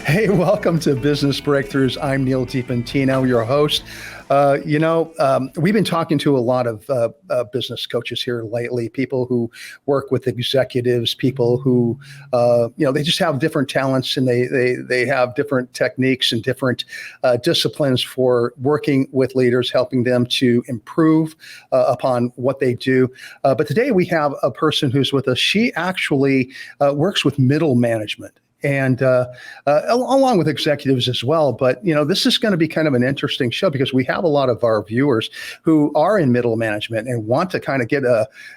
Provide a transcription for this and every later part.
Hey, welcome to Business Breakthroughs. I'm Neal Dipentino, your host. We've been talking to a lot of business coaches here lately, people who work with executives, people who, they just have different talents and they have different techniques and different disciplines for working with leaders, helping them to improve upon what they do. But today we have a person who's with us. She actually works with middle management. And along with executives as well. But, this is going to be kind of an interesting show because we have a lot of our viewers who are in middle management and want to kind of get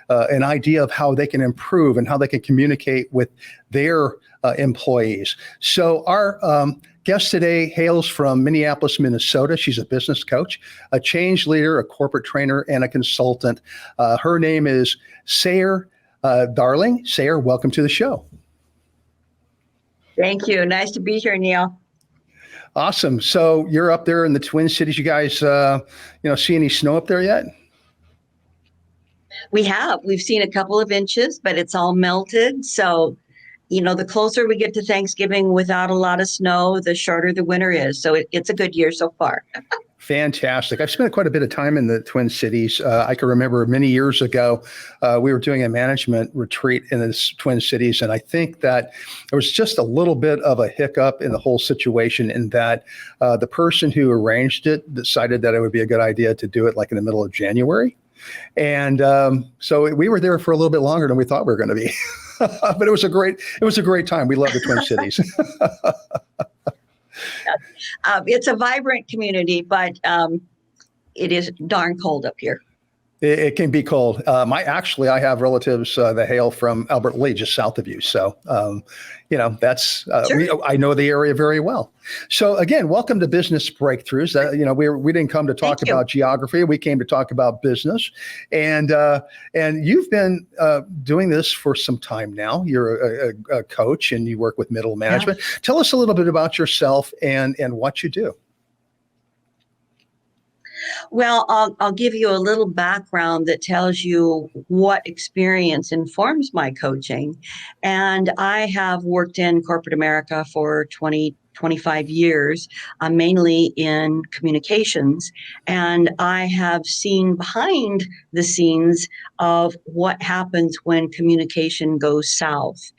an idea of how they can improve and how they can communicate with their employees. So our guest today hails from Minneapolis, Minnesota. She's a business coach, a change leader, a corporate trainer, and a consultant. Her name is Sayre Darling. Sayre, welcome to the show. Thank you. Nice to be here, Neal. Awesome. So you're up there in the Twin Cities. You guys, see any snow up there yet? We have. We've seen a couple of inches, but it's all melted. So, the closer we get to Thanksgiving without a lot of snow, the shorter the winter is. So it's a good year so far. Fantastic. I've spent quite a bit of time in the Twin Cities. I can remember many years ago, we were doing a management retreat in the Twin Cities. And I think that there was just a little bit of a hiccup in the whole situation in that the person who arranged it decided that it would be a good idea to do it like in the middle of January. And so we were there for a little bit longer than we thought we were going to be. But it was a great time. We love the Twin Cities. It's a vibrant community, but it is darn cold up here. It can be cold. I have relatives that hail from Albert Lea, just south of you. So, that's Sure. I know the area very well. So again, welcome to Business Breakthroughs. We didn't come to talk about geography. We came to talk about business, and you've been doing this for some time now. You're a coach and you work with middle management. Yeah. Tell us a little bit about yourself and what you do. Well, I'll give you a little background that tells you what experience informs my coaching. And I have worked in corporate America for 25 years, mainly in communications. And I have seen behind the scenes of what happens when communication goes south,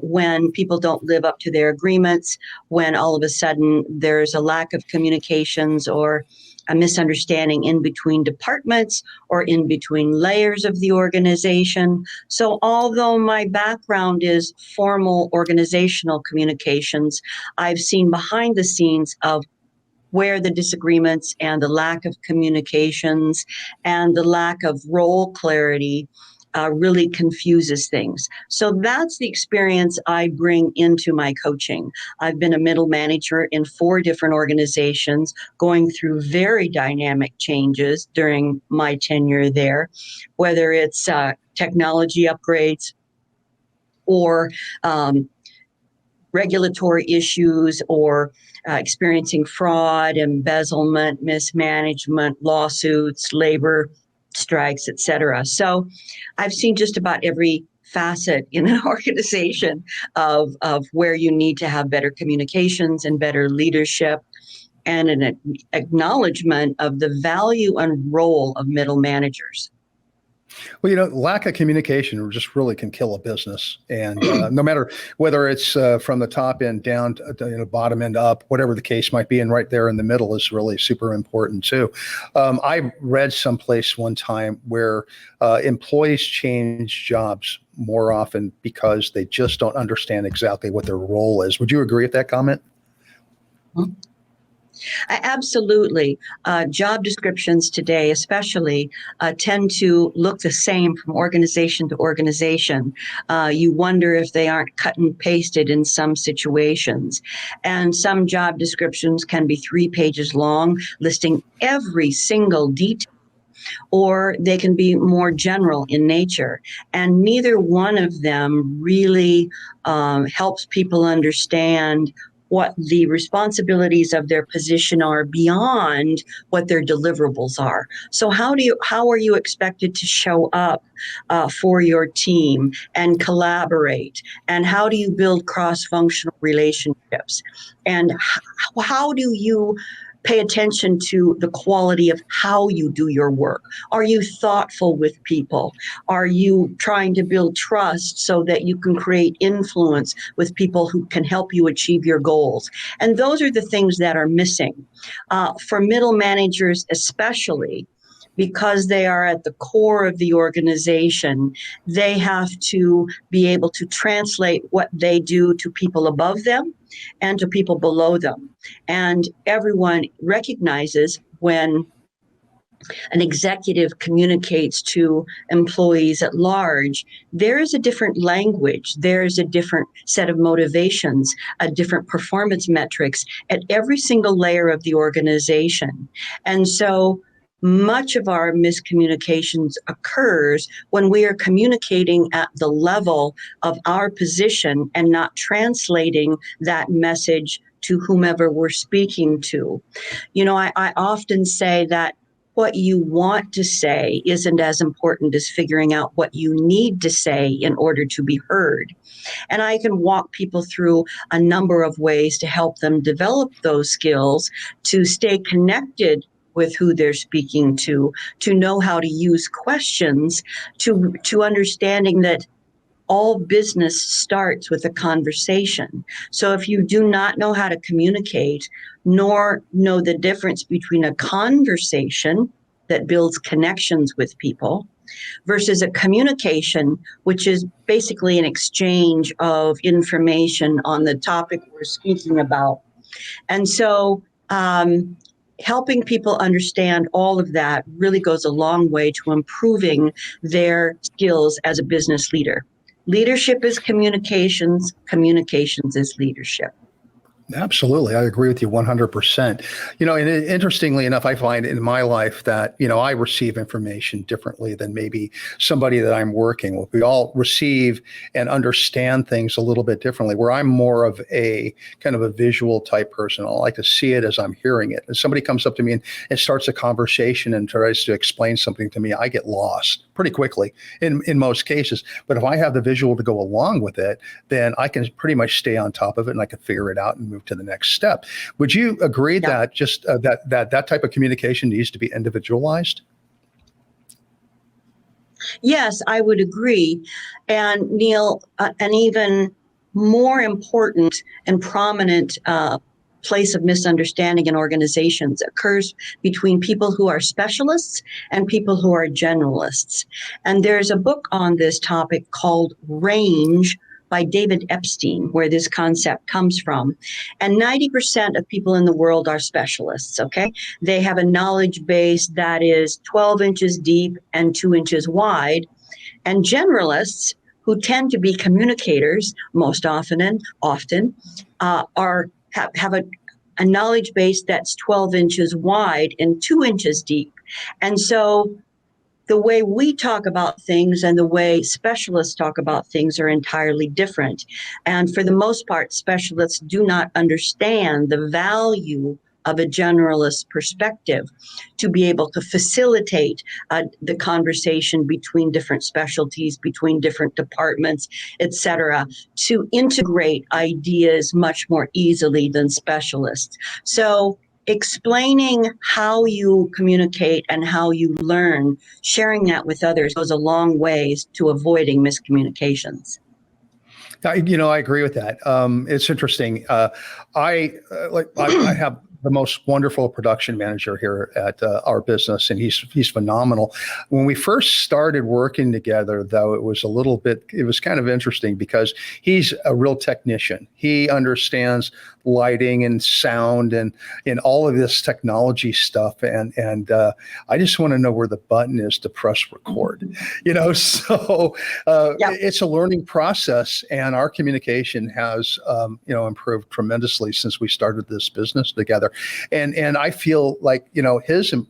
when people don't live up to their agreements, when all of a sudden there's a lack of communications or a misunderstanding in between departments or in between layers of the organization. So although my background is formal organizational communications, I've seen behind the scenes of where the disagreements and the lack of communications and the lack of role clarity really confuses things. So that's the experience I bring into my coaching. I've been a middle manager in 4 different organizations, going through very dynamic changes during my tenure there, whether it's technology upgrades or regulatory issues or experiencing fraud, embezzlement, mismanagement, lawsuits, labor strikes, et cetera. So I've seen just about every facet in an organization of where you need to have better communications and better leadership and an acknowledgement of the value and role of middle managers. Well, lack of communication just really can kill a business. And no matter whether it's from the top end down to bottom end up, whatever the case might be, and right there in the middle is really super important too. I read someplace one time where employees change jobs more often because they just don't understand exactly what their role is. Would you agree with that comment? Mm-hmm. Absolutely. Job descriptions today, especially, tend to look the same from organization to organization. You wonder if they aren't cut and pasted in some situations. And some job descriptions can be 3 pages long, listing every single detail, or they can be more general in nature. And neither one of them really helps people understand what the responsibilities of their position are beyond what their deliverables are. So how are you expected to show up for your team and collaborate? And how do you build cross-functional relationships? And how do you pay attention to the quality of how you do your work? Are you thoughtful with people? Are you trying to build trust so that you can create influence with people who can help you achieve your goals? And those are the things that are missing. For middle managers especially, because they are at the core of the organization, they have to be able to translate what they do to people above them and to people below them. And everyone recognizes when an executive communicates to employees at large, there is a different language, there is a different set of motivations, a different performance metrics at every single layer of the organization. And so much of our miscommunications occurs when we are communicating at the level of our position and not translating that message to whomever we're speaking to. You know, I often say that what you want to say isn't as important as figuring out what you need to say in order to be heard. And I can walk people through a number of ways to help them develop those skills, to stay connected with who they're speaking to know how to use questions, to understanding that all business starts with a conversation. So if you do not know how to communicate, nor know the difference between a conversation that builds connections with people versus a communication, which is basically an exchange of information on the topic we're speaking about. And so helping people understand all of that really goes a long way to improving their skills as a business leader. Leadership is communications. Communications is leadership. Absolutely. I agree with you 100%. You know, and interestingly enough, I find in my life that, you know, I receive information differently than maybe somebody that I'm working with. We all receive and understand things a little bit differently, where I'm more of a kind of a visual type person. I like to see it as I'm hearing it. If somebody comes up to me and starts a conversation and tries to explain something to me, I get lost pretty quickly in most cases. But if I have the visual to go along with it, then I can pretty much stay on top of it and I can figure it out and move to the next step. Would you agree that just that type of communication needs to be individualized? Yes, I would agree. And Neal, an even more important and prominent place of misunderstanding in organizations occurs between people who are specialists and people who are generalists. And there's a book on this topic called Range by David Epstein, where this concept comes from. And 90% of people in the world are specialists, okay? They have a knowledge base that is 12 inches deep and 2 inches wide. And generalists, who tend to be communicators most often, have a knowledge base that's 12 inches wide and 2 inches deep. And so the way we talk about things and the way specialists talk about things are entirely different. And for the most part, specialists do not understand the value of a generalist perspective to be able to facilitate the conversation between different specialties, between different departments, et cetera, to integrate ideas much more easily than specialists. So explaining how you communicate and how you learn, sharing that with others goes a long ways to avoiding miscommunications. I agree with that. It's interesting. I have the most wonderful production manager here at our business, and he's phenomenal. When we first started working together, though, it was kind of interesting because he's a real technician. He understands lighting and sound and all of this technology stuff. And I just want to know where the button is to press record, so it's a learning process, and our communication has, improved tremendously since we started this business together. And I feel like,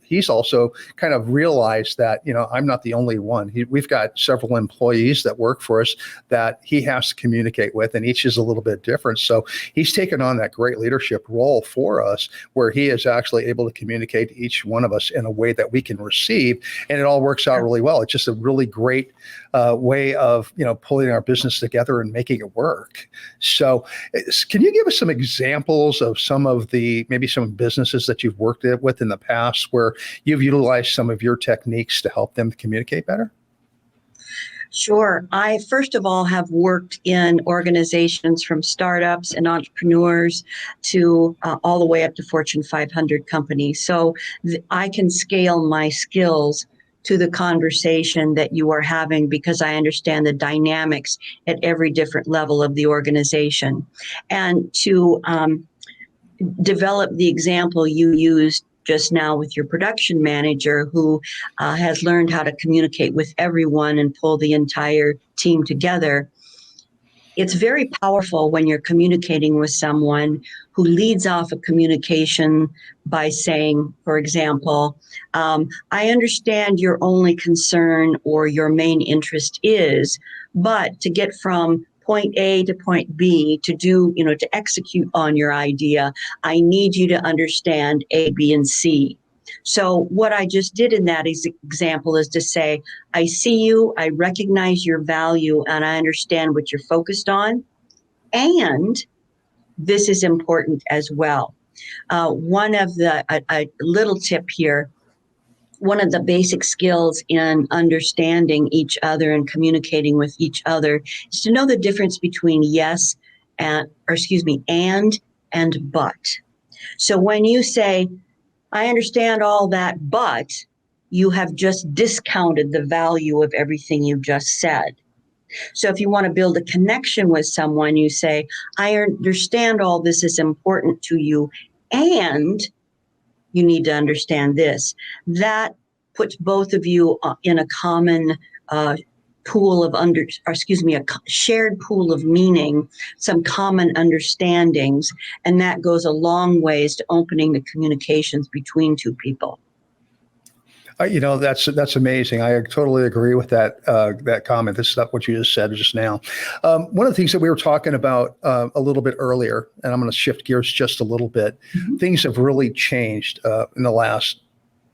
he's also kind of realized that, I'm not the only one. We've got several employees that work for us that he has to communicate with, and each is a little bit different. So he's taken on that great leadership role for us, where he is actually able to communicate to each one of us in a way that we can receive, and it all works out really well. It's just a really great way of pulling our business together and making it work. So can you give us some examples of some businesses that you've worked with in the past where you've utilized some of your techniques to help them communicate better? Sure. I, first of all, have worked in organizations from startups and entrepreneurs to all the way up to Fortune 500 companies. So I can scale my skills to the conversation that you are having because I understand the dynamics at every different level of the organization. And to develop the example you used just now with your production manager who has learned how to communicate with everyone and pull the entire team together. It's very powerful when you're communicating with someone who leads off a communication by saying, for example, I understand your only concern or your main interest is, but to get from point A to point B to execute on your idea, I need you to understand A, B, and C. So what I just did in that example is to say, I see you, I recognize your value, and I understand what you're focused on. And this is important as well. One of a little tip here, one of the basic skills in understanding each other and communicating with each other is to know the difference between yes and but. So when you say, I understand all that, but you have just discounted the value of everything you've just said. So if you want to build a connection with someone, you say, I understand all this is important to you, and you need to understand this. That puts both of you in a common pool of a shared pool of meaning, some common understandings, and that goes a long ways to opening the communications between two people. That's amazing. I totally agree with that comment. This is not what you just said just now. One of the things that we were talking about a little bit earlier, and I'm going to shift gears just a little bit. Mm-hmm. Things have really changed in the last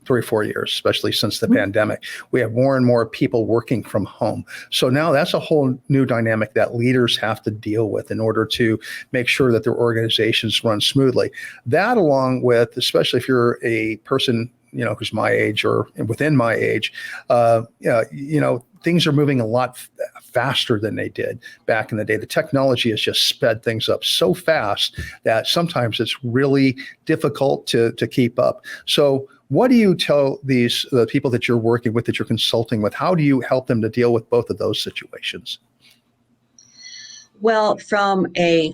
3 or 4 years, especially since the pandemic. We have more and more people working from home. So now that's a whole new dynamic that leaders have to deal with in order to make sure that their organizations run smoothly. That, along with, especially if you're a person who's my age or within my age, things are moving a lot faster than they did back in the day. The technology has just sped things up so fast that sometimes it's really difficult to keep up. So what do you tell the people that you're working with, that you're consulting with? How do you help them to deal with both of those situations? Well, from a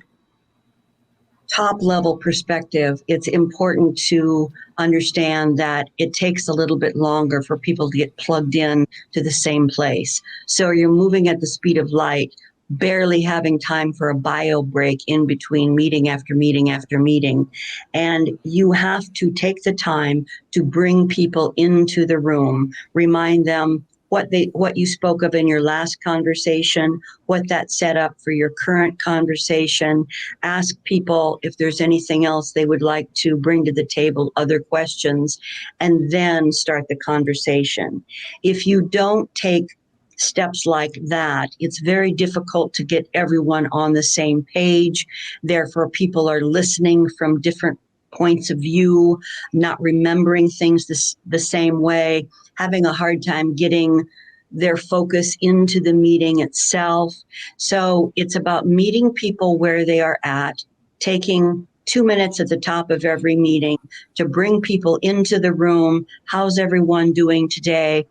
top level perspective, it's important to understand that it takes a little bit longer for people to get plugged in to the same place. So you're moving at the speed of light, barely having time for a bio break in between meeting after meeting after meeting. And you have to take the time to bring people into the room, remind them what you spoke of in your last conversation, what that set up for your current conversation. Ask people if there's anything else they would like to bring to the table, other questions, and then start the conversation. If you don't take steps like that, it's very difficult to get everyone on the same page. Therefore, people are listening from different points of view, not remembering things the same way, having a hard time getting their focus into the meeting itself. So it's about meeting people where they are at, taking 2 minutes at the top of every meeting to bring people into the room. How's everyone doing today?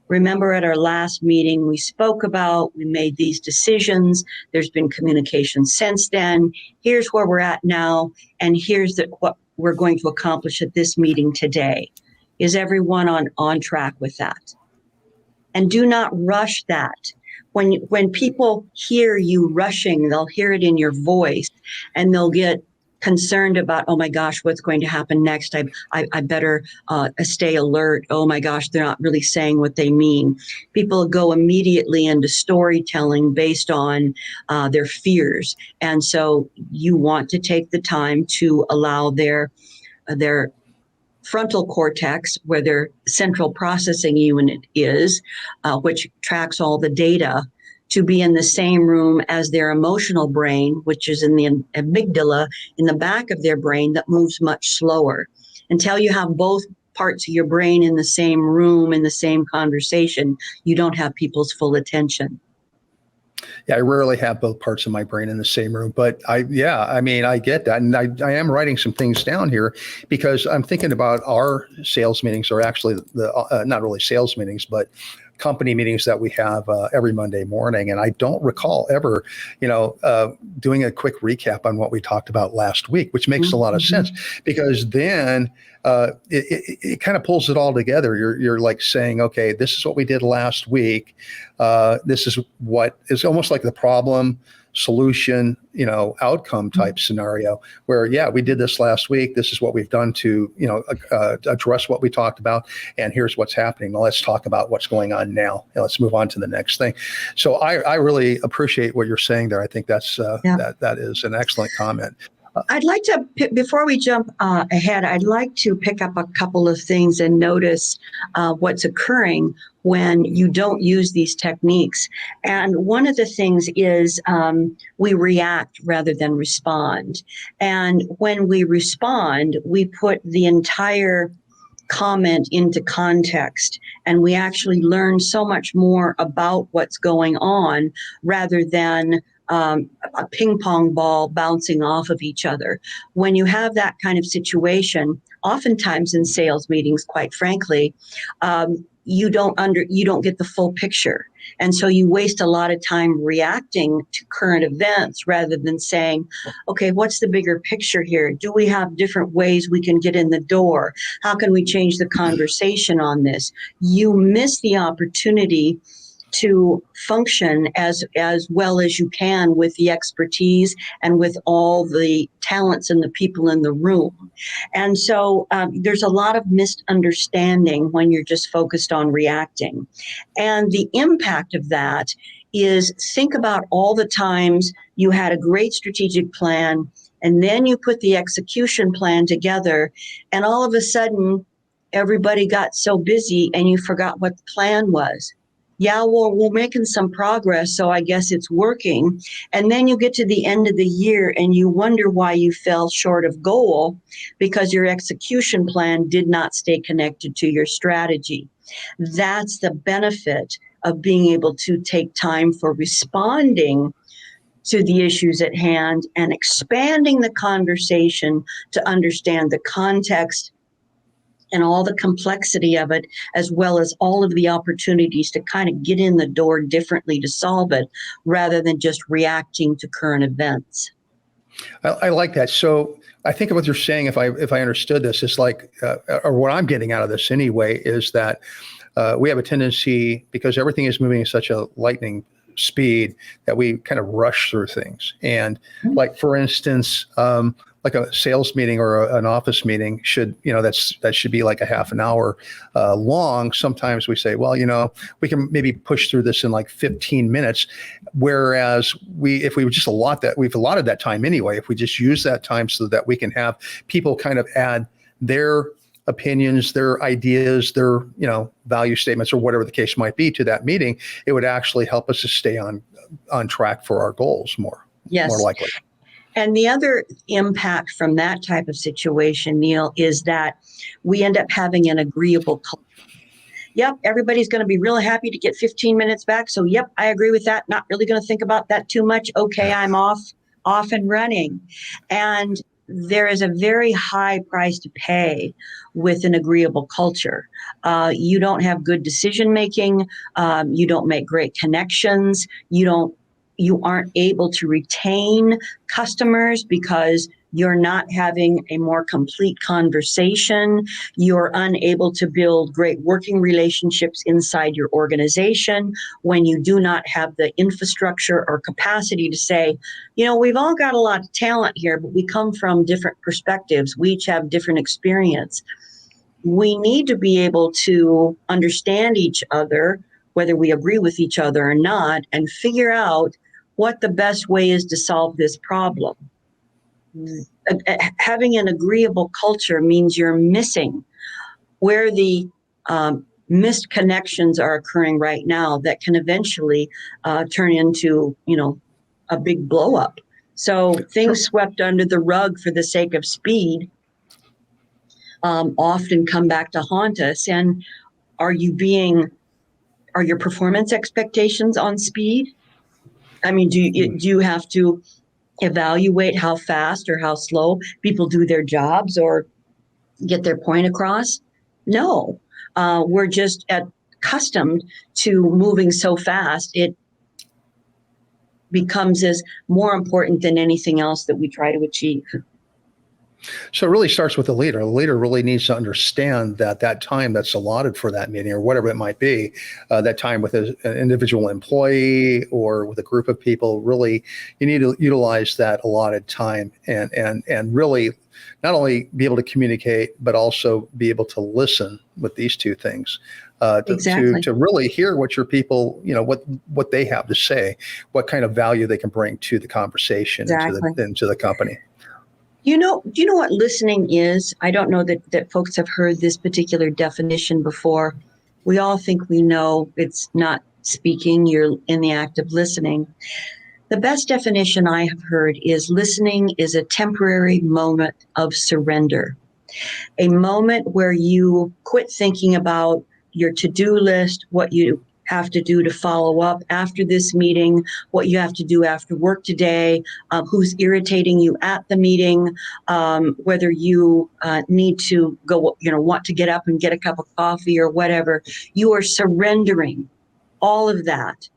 Remember, at our last meeting, we made these decisions. There's been communication since then. Here's where we're at now, and here's what we're going to accomplish at this meeting today. Is everyone on track with that? And do not rush that. When people hear you rushing, they'll hear it in your voice, and they'll get concerned about, oh my gosh, what's going to happen next? I better stay alert. Oh my gosh, they're not really saying what they mean. People go immediately into storytelling based on their fears. And so you want to take the time to allow their frontal cortex, where their central processing unit is, which tracks all the data, to be in the same room as their emotional brain, which is in the amygdala in the back of their brain that moves much slower. Until you have both parts of your brain in the same room, in the same conversation, you don't have people's full attention. Yeah, I rarely have both parts of my brain in the same room, but I get that. And I am writing some things down here because I'm thinking about our sales meetings, or actually not really sales meetings, but company meetings that we have every Monday morning. And I don't recall ever, doing a quick recap on what we talked about last week, which makes a lot of sense, because then it kind of pulls it all together. You're like saying, okay, this is what we did last week. This is what is almost like the problem, solution, outcome type scenario where, yeah, we did this last week. This is what we've done to, address what we talked about. And here's what's happening. Now let's talk about what's going on now. Let's move on to the next thing. So I really appreciate what you're saying there. I think that's that is an excellent comment. I'd like to, before we jump ahead, I'd like to pick up a couple of things and notice what's occurring when you don't use these techniques. And one of the things is we react rather than respond. And when we respond, we put the entire comment into context, and we actually learn so much more about what's going on rather than a ping pong ball bouncing off of each other. When you have that kind of situation, oftentimes in sales meetings, quite frankly, you don't get the full picture. And so you waste a lot of time reacting to current events rather than saying, okay, what's the bigger picture here? Do we have different ways we can get in the door? How can we change the conversation on this? You miss the opportunity to function as well as you can with the expertise and with all the talents and the people in the room. And so there's a lot of misunderstanding when you're just focused on reacting. And the impact of that is, think about all the times you had a great strategic plan, and then you put the execution plan together, and all of a sudden everybody got so busy and you forgot what the plan was. Yeah, well, we're making some progress, so I guess it's working. And then you get to the end of the year and you wonder why you fell short of goal, because your execution plan did not stay connected to your strategy. That's the benefit of being able to take time for responding to the issues at hand and expanding the conversation to understand the context and all the complexity of it, as well as all of the opportunities to kind of get in the door differently to solve it, rather than just reacting to current events. I like that. So I think what you're saying, if I understood this, is like, or what I'm getting out of this anyway, is that we have a tendency, because everything is moving at such a lightning speed, that we kind of rush through things. And like, for instance, like a sales meeting or an office meeting should, that should be like a half an hour long. Sometimes we say, well, we can maybe push through this in like 15 minutes. Whereas if we would just we've allotted that time anyway, if we just use that time so that we can have people kind of add their opinions, their ideas, their, value statements, or whatever the case might be, to that meeting, it would actually help us to stay on track for our goals more likely. And the other impact from that type of situation, Neal, is that we end up having an agreeable culture. Yep, everybody's going to be really happy to get 15 minutes back. So, yep, I agree with that. Not really going to think about that too much. Okay, I'm off and running. And there is a very high price to pay with an agreeable culture. You don't have good decision making. You don't make great connections. You aren't able to retain customers because You're not having a more complete conversation. You're unable to build great working relationships inside your organization when you do not have the infrastructure or capacity to say, we've all got a lot of talent here, but we come from different perspectives. We each have different experience. We need to be able to understand each other, whether we agree with each other or not, and figure out what the best way is to solve this problem. Having an agreeable culture means you're missing where the missed connections are occurring right now that can eventually turn into, a big blow up. So things swept under the rug for the sake of speed often come back to haunt us. And are your performance expectations on speed? I mean, do you have to evaluate how fast or how slow people do their jobs or get their point across? No, we're just accustomed to moving so fast. It becomes as more important than anything else that we try to achieve. So it really starts with the leader. The leader really needs to understand that time that's allotted for that meeting or whatever it might be, that time with an individual employee or with a group of people, really, you need to utilize that allotted time and really not only be able to communicate, but also be able to listen with these two things. Exactly. To really hear what your people, what they have to say, what kind of value they can bring to the conversation into the company. Do you know what listening is? I don't know that folks have heard this particular definition before. We all think we know it's not speaking, you're in the act of listening. The best definition I have heard is listening is a temporary moment of surrender, a moment where you quit thinking about your to-do list, what you have to do to follow up after this meeting, what you have to do after work today, who's irritating you at the meeting, whether you need to go, want to get up and get a cup of coffee or whatever. You are surrendering all of that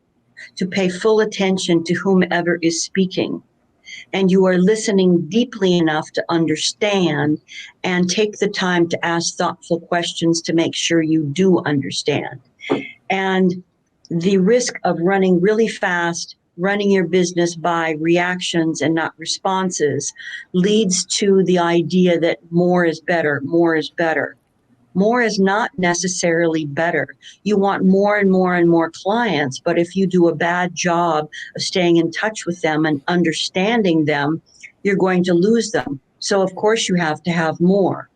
to pay full attention to whomever is speaking. And you are listening deeply enough to understand and take the time to ask thoughtful questions to make sure you do understand. And the risk of running really fast, running your business by reactions and not responses leads to the idea that more is better, more is better. More is not necessarily better. You want more and more and more clients, but if you do a bad job of staying in touch with them and understanding them, you're going to lose them. So of course you have to have more.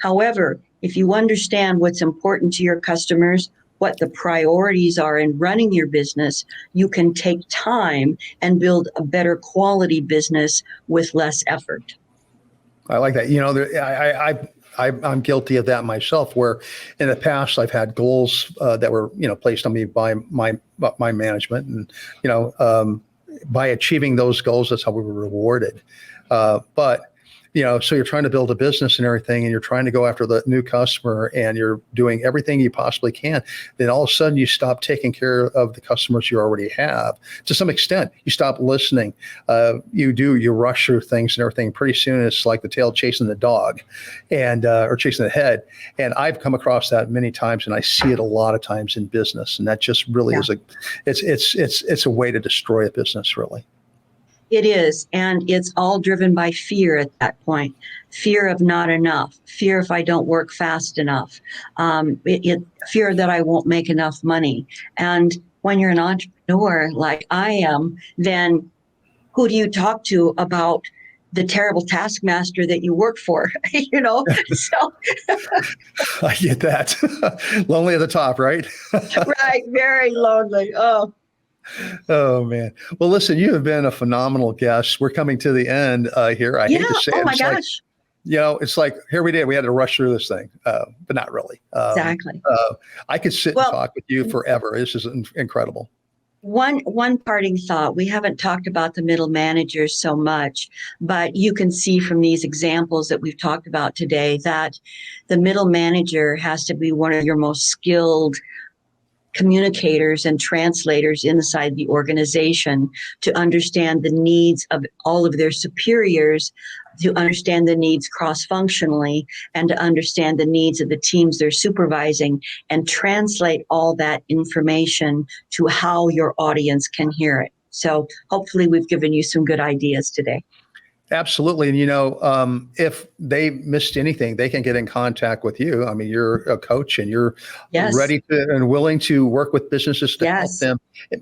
However, if you understand what's important to your customers, what the priorities are in running your business, you can take time and build a better quality business with less effort. I like that. I'm guilty of that myself, where in the past I've had goals that were, placed on me by my management, and by achieving those goals, that's how we were rewarded. But so you're trying to build a business and everything, and you're trying to go after the new customer, and you're doing everything you possibly can. Then all of a sudden you stop taking care of the customers you already have. To some extent, you stop listening. You rush through things and everything. Pretty soon it's like the tail chasing the dog, and or chasing the head. And I've come across that many times, and I see it a lot of times in business. And that just really is it's a way to destroy a business, really. It is, and it's all driven by fear at that point. Fear of not enough, fear if I don't work fast enough, fear that I won't make enough money. And when you're an entrepreneur like I am, then who do you talk to about the terrible taskmaster that you work for? So I get that. Lonely at the top, right? right, very lonely. Oh man. Well, listen, you have been a phenomenal guest. We're coming to the end here. I hate to say it. Oh my gosh. It's like here we had to rush through this thing, but not really. Exactly. I could sit and talk with you forever. This is incredible. One parting thought. We haven't talked about the middle managers so much, but you can see from these examples that we've talked about today that the middle manager has to be one of your most skilled communicators and translators inside the organization to understand the needs of all of their superiors, to understand the needs cross-functionally and to understand the needs of the teams they're supervising and translate all that information to how your audience can hear it. So hopefully we've given you some good ideas today. Absolutely. And, if they missed anything, they can get in contact with you. I mean, you're a coach and you're Yes. ready to and willing to work with businesses to help Yes. them,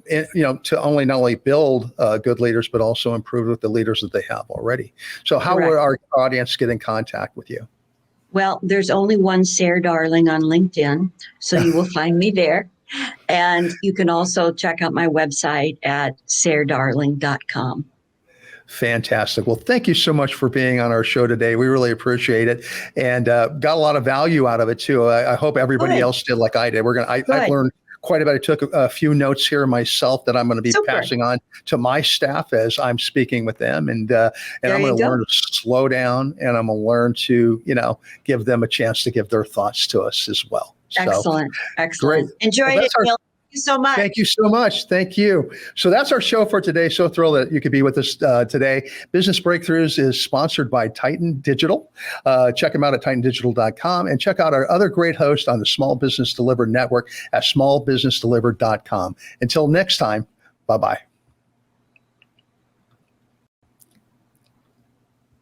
to not only build good leaders, but also improve with the leaders that they have already. So how Correct. will our audience get in contact with you? Well, there's only one Sayre Darling on LinkedIn, so you will find me there. And you can also check out my website at sayredarling.com. Fantastic. Well, thank you so much for being on our show today. We really appreciate it, and got a lot of value out of it too. I hope everybody Good. else did like I did. I've Good. learned quite a bit. I took a few notes here myself that I'm going to be Super. passing on to my staff as I'm speaking with them, and There I'm you going to go. learn to slow down, and I'm going to learn to give them a chance to give their thoughts to us as well. So, Excellent. great. Enjoyed Well, it, Neal. Thank you so much. Thank you so much. Thank you. So that's our show for today. So thrilled that you could be with us today. Business Breakthroughs is sponsored by Titan Digital. Check them out at titandigital.com and check out our other great hosts on the Small Business Delivered Network at smallbusinessdelivered.com. Until next time, bye-bye.